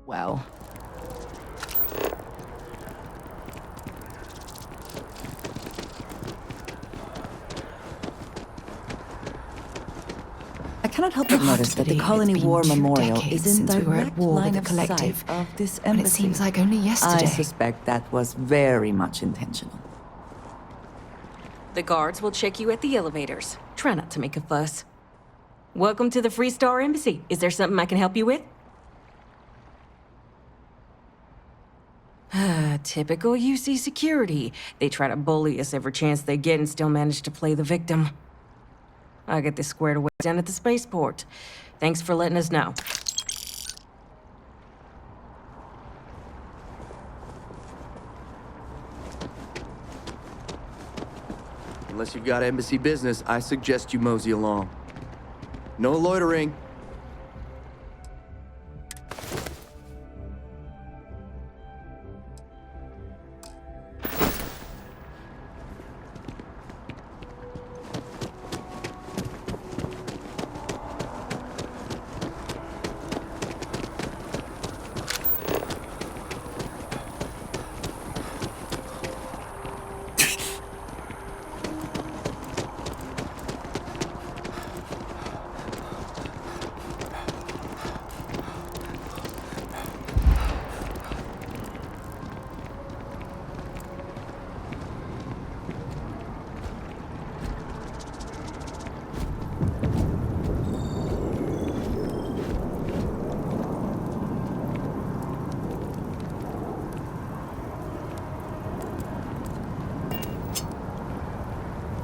Well, I cannot help but notice that the Colony War Memorial is in direct line of sight of this embassy. And it seems like only yesterday. I suspect that was very much intentional. The guards will check you at the elevators. Try not to make a fuss. Welcome to the Free Star Embassy. Is there something I can help you with? Typical UC security. They try to bully us every chance they get and still manage to play the victim. I'll get this squared away down at the spaceport. Thanks for letting us know. Unless you've got embassy business, I suggest you mosey along. No loitering.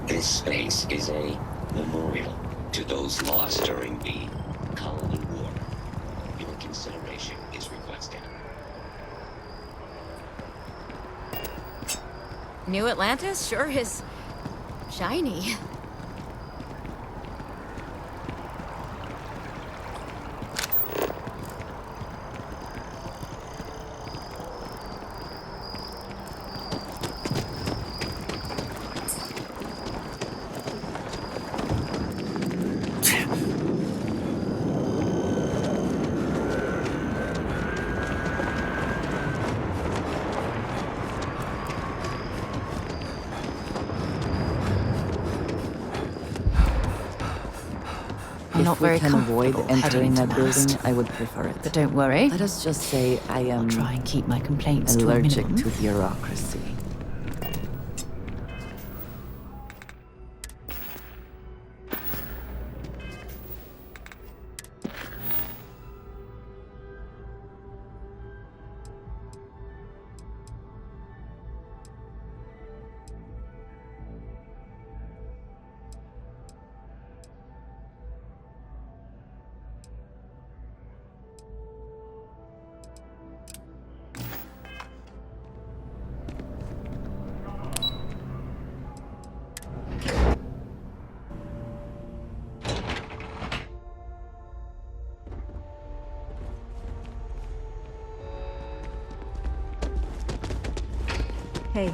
This space is a memorial to those lost during the Colony War. Your consideration is requested. New Atlantis sure is shiny. If we can avoid entering that building, I would prefer it. But don't worry. Let us just say I am I'll try and keep my complaints allergic to a minimum. to bureaucracy. Hey.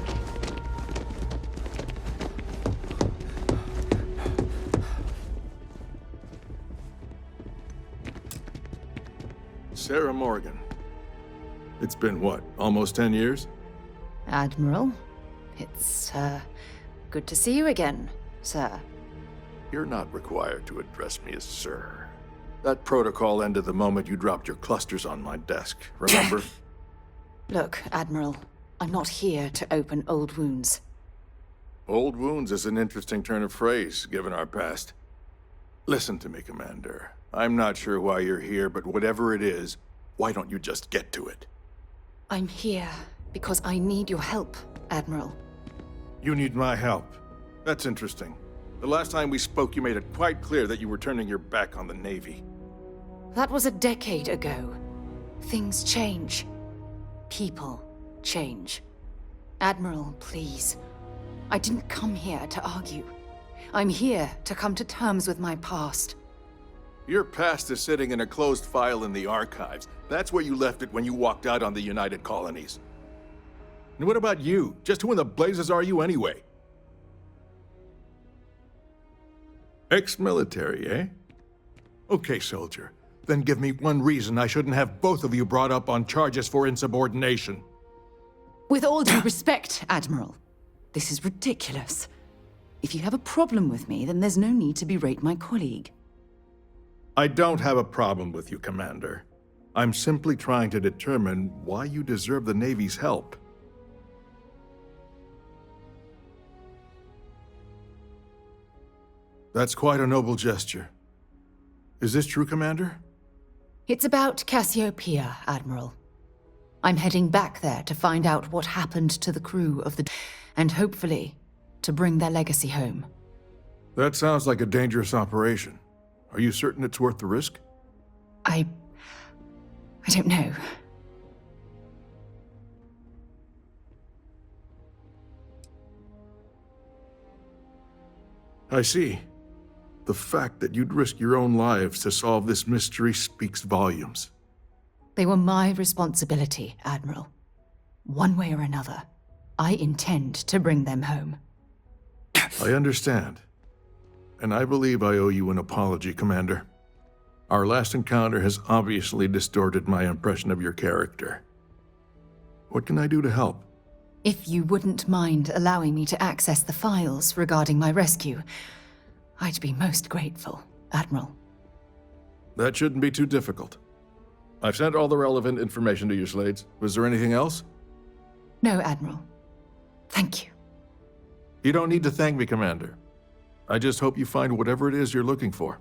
Sarah Morgan. It's been what, almost 10 years? Admiral, it's, good to see you again, sir. You're not required to address me as sir. That protocol ended the moment you dropped your clusters on my desk, remember? Look, Admiral, I'm not here to open old wounds. Old wounds is an interesting turn of phrase, given our past. Listen to me, Commander. I'm not sure why you're here, but whatever it is, why don't you just get to it? I'm here because I need your help, Admiral. You need my help. That's interesting. The last time we spoke, you made it quite clear that you were turning your back on the Navy. That was a decade ago. Things change. People change. Admiral, please. I didn't come here to argue. I'm here to come to terms with my past. Your past is sitting in a closed file in the archives. That's where you left it when you walked out on the United Colonies. And what about you? Just who in the blazes are you anyway? Ex-military, eh? Okay, soldier. Then give me one reason I shouldn't have both of you brought up on charges for insubordination. With all due respect, Admiral, this is ridiculous. If you have a problem with me, then there's no need to berate my colleague. I don't have a problem with you, Commander. I'm simply trying to determine why you deserve the Navy's help. That's quite a noble gesture. Is this true, Commander? It's about Cassiopeia, Admiral. I'm heading back there to find out what happened to the crew of the... and hopefully, to bring their legacy home. That sounds like a dangerous operation. Are you certain it's worth the risk? I don't know. I see. The fact that you'd risk your own lives to solve this mystery speaks volumes. They were my responsibility, Admiral. One way or another, I intend to bring them home. I understand. And I believe I owe you an apology, Commander. Our last encounter has obviously distorted my impression of your character. What can I do to help? If you wouldn't mind allowing me to access the files regarding my rescue, I'd be most grateful, Admiral. That shouldn't be too difficult. I've sent all the relevant information to you, Slades. Was there anything else? No, Admiral. Thank you. You don't need to thank me, Commander. I just hope you find whatever it is you're looking for.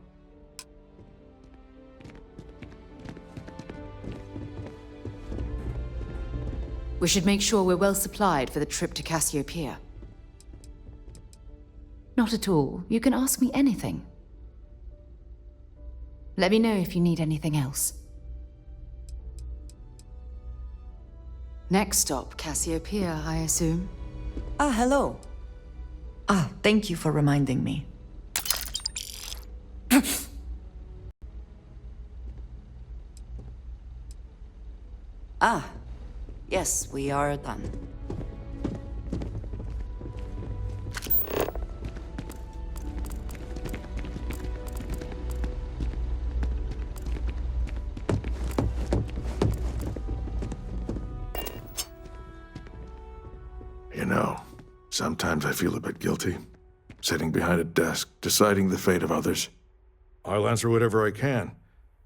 We should make sure we're well supplied for the trip to Cassiopeia. Not at all. You can ask me anything. Let me know if you need anything else. Next stop, Cassiopeia, I assume. Ah, hello. Ah, thank you for reminding me. Ah, yes, we are done. You know, sometimes I feel a bit guilty. Sitting behind a desk, deciding the fate of others. I'll answer whatever I can.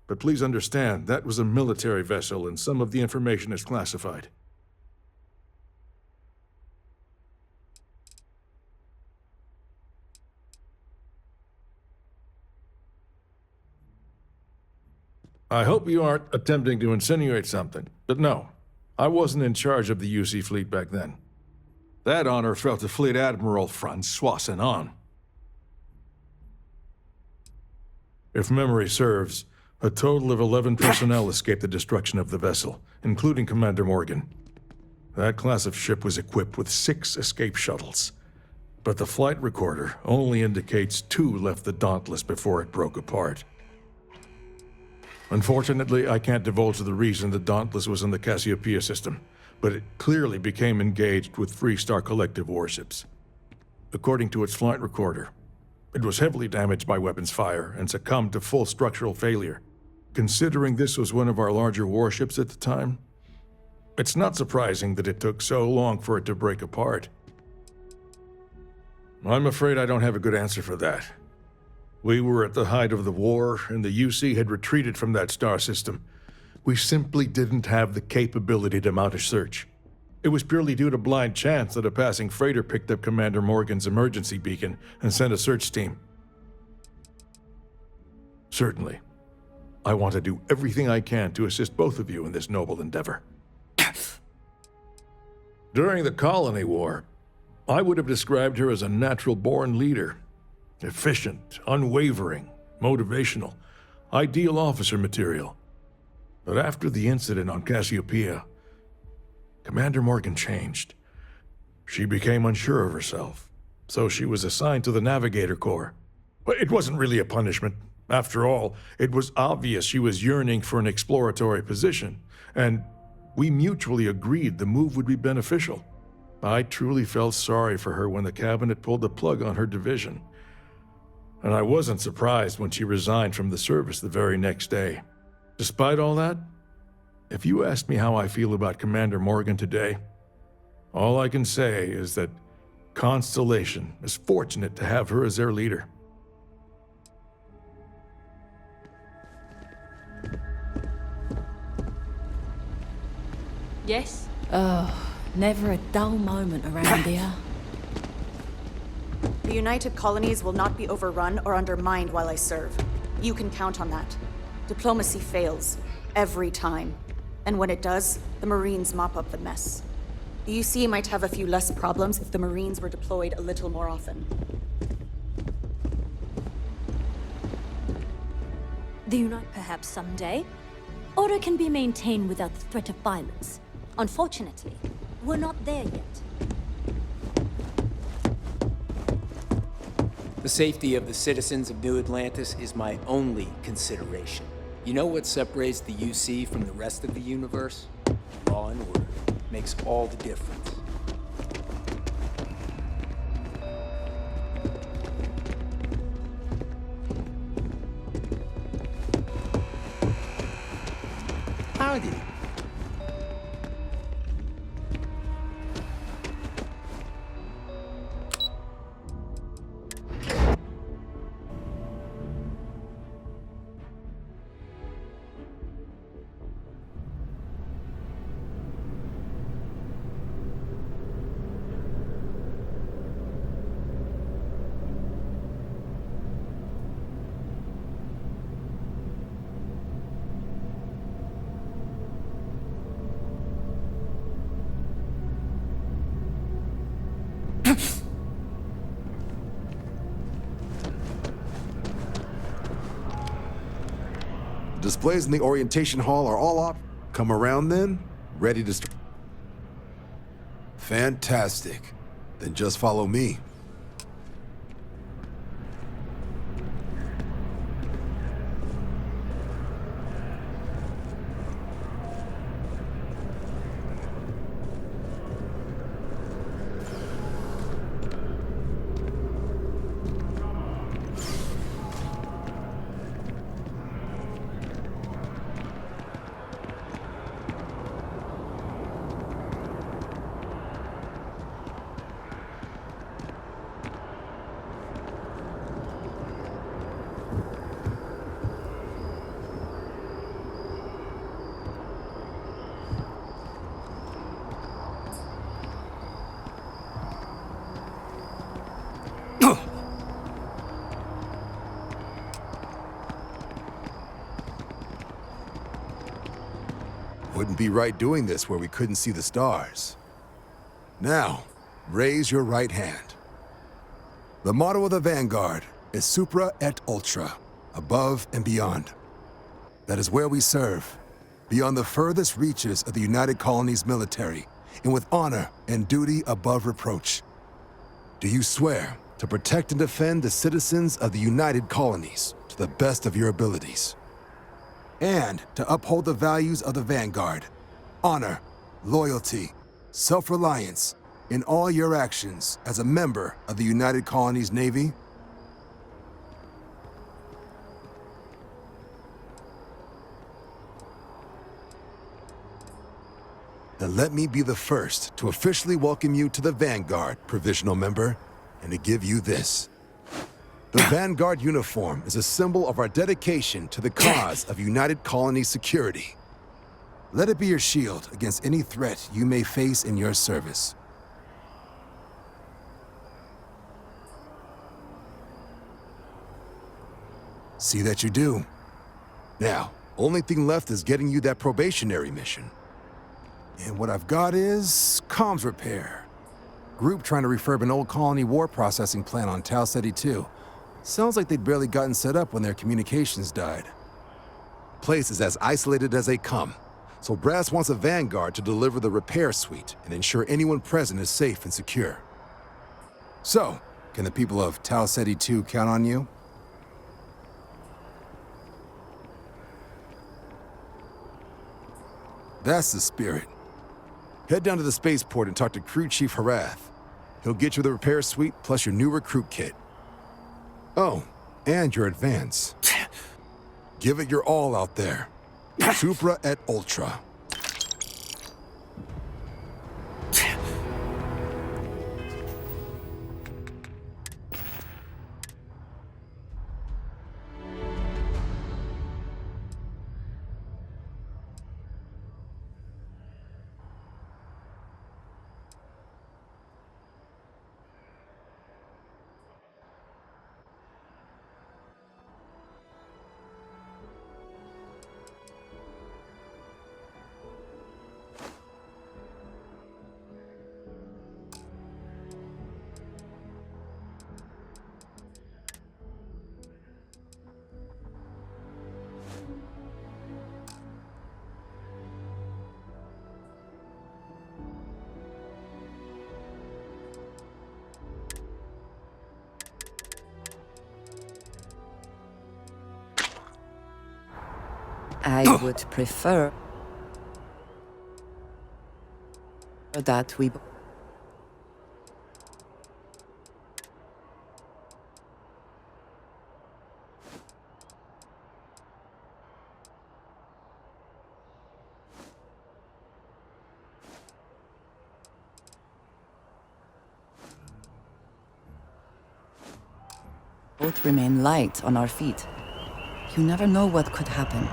But please understand, that was a military vessel and some of the information is classified. I hope you aren't attempting to insinuate something, but no, I wasn't in charge of the UC fleet back then. That honor fell to Fleet Admiral Francois Senon. If memory serves, a total of 11 personnel escaped the destruction of the vessel, including Commander Morgan. That class of ship was equipped with 6 escape shuttles, but the flight recorder only indicates 2 left the Dauntless before it broke apart. Unfortunately, I can't divulge the reason the Dauntless was in the Cassiopeia system, but it clearly became engaged with Freestar Collective warships. According to its flight recorder, it was heavily damaged by weapons fire and succumbed to full structural failure. Considering this was one of our larger warships at the time, it's not surprising that it took so long for it to break apart. I'm afraid I don't have a good answer for that. We were at the height of the war, and the UC had retreated from that star system. We simply didn't have the capability to mount a search. It was purely due to blind chance that a passing freighter picked up Commander Morgan's emergency beacon and sent a search team. Certainly, I want to do everything I can to assist both of you in this noble endeavor. During the Colony War, I would have described her as a natural-born leader. Efficient, unwavering, motivational, ideal officer material. But after the incident on Cassiopeia, Commander Morgan changed. She became unsure of herself, so she was assigned to the Navigator Corps. But it wasn't really a punishment. After all, it was obvious she was yearning for an exploratory position, and we mutually agreed the move would be beneficial. I truly felt sorry for her when the cabinet pulled the plug on her division. And I wasn't surprised when she resigned from the service the very next day. Despite all that, if you ask me how I feel about Commander Morgan today, all I can say is that Constellation is fortunate to have her as their leader. Yes? Never a dull moment around here. The United Colonies will not be overrun or undermined while I serve. You can count on that. Diplomacy fails. Every time. And when it does, the Marines mop up the mess. The UC might have a few less problems if the Marines were deployed a little more often. The Unite perhaps someday. Order can be maintained without the threat of violence. Unfortunately, we're not there yet. The safety of the citizens of New Atlantis is my only consideration. You know what separates the UC from the rest of the universe? Law and order. Makes all the difference. Howdy. Displays in the orientation hall are all up. Come around then? Ready to start? Fantastic. Then just follow me. Wouldn't be right doing this where we couldn't see the stars. Now, raise your right hand. The motto of the Vanguard is Supra et Ultra, above and beyond. That is where we serve, beyond the furthest reaches of the United Colonies military, and with honor and duty above reproach. Do you swear to protect and defend the citizens of the United Colonies to the best of your abilities? And to uphold the values of the Vanguard, honor, loyalty, self-reliance, in all your actions as a member of the United Colonies Navy? Then let me be the first to officially welcome you to the Vanguard, provisional member, and to give you this. The Vanguard uniform is a symbol of our dedication to the cause of United Colonies security. Let it be your shield against any threat you may face in your service. See that you do. Now, only thing left is getting you that probationary mission. And what I've got is comms repair. Group trying to refurb an old colony war processing plant on Tau Ceti 2. Sounds like they'd barely gotten set up when their communications died. Place is as isolated as they come, so Brass wants a Vanguard to deliver the repair suite and ensure anyone present is safe and secure. So, can the people of Tau Ceti 2 count on you? That's the spirit. Head down to the spaceport and talk to Crew Chief Harath. He'll get you the repair suite plus your new recruit kit. Oh, and your advance. Give it your all out there. Supra et Ultra. I would prefer that we... both remain light on our feet. You never know what could happen.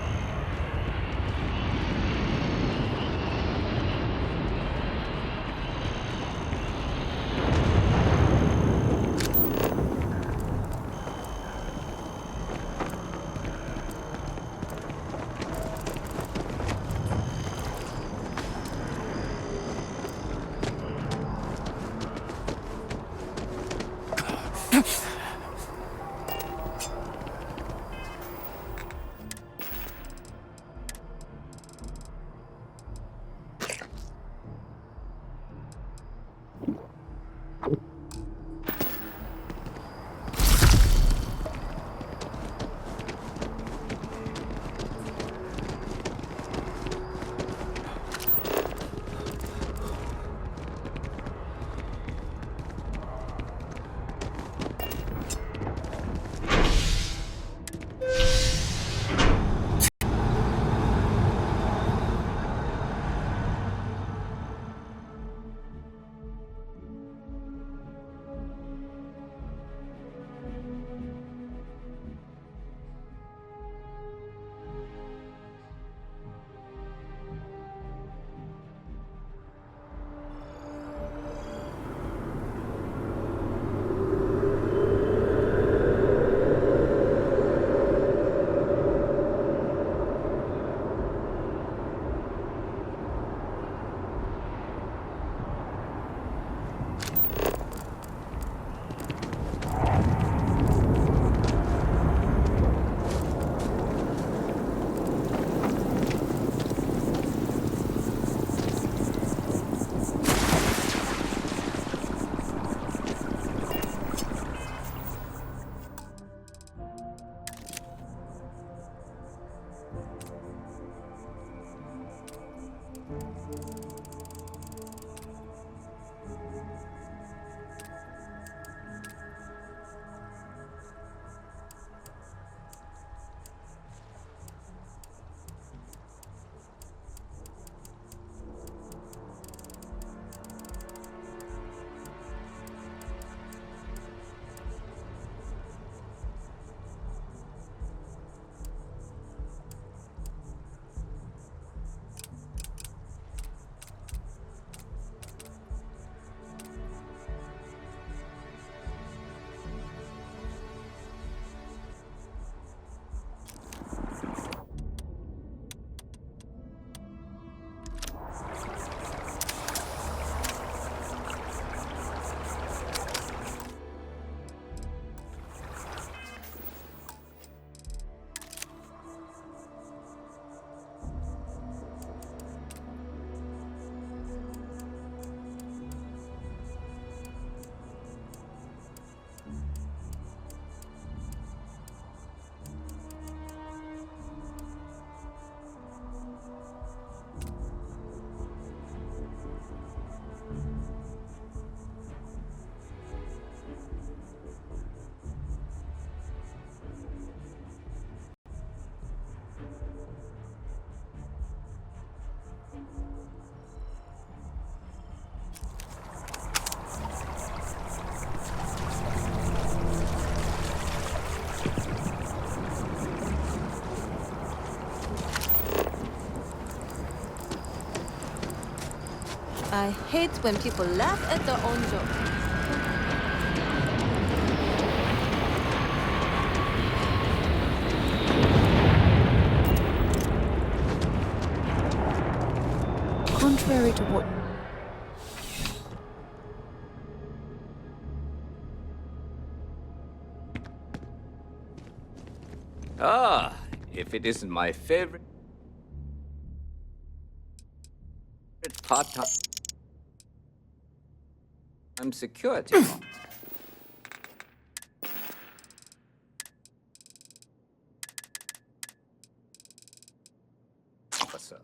I hate when people laugh at their own jokes. Contrary to what... Ah, if it isn't my favorite part-time security officer.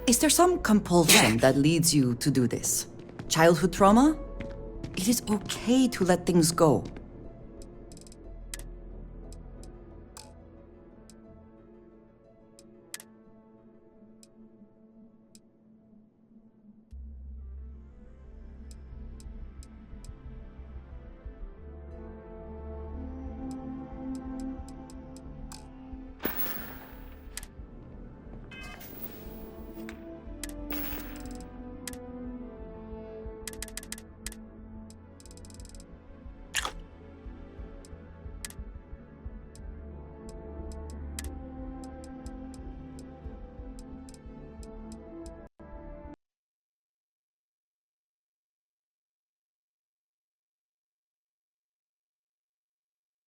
Is there some compulsion that leads you to do this? Childhood trauma? It is okay to let things go.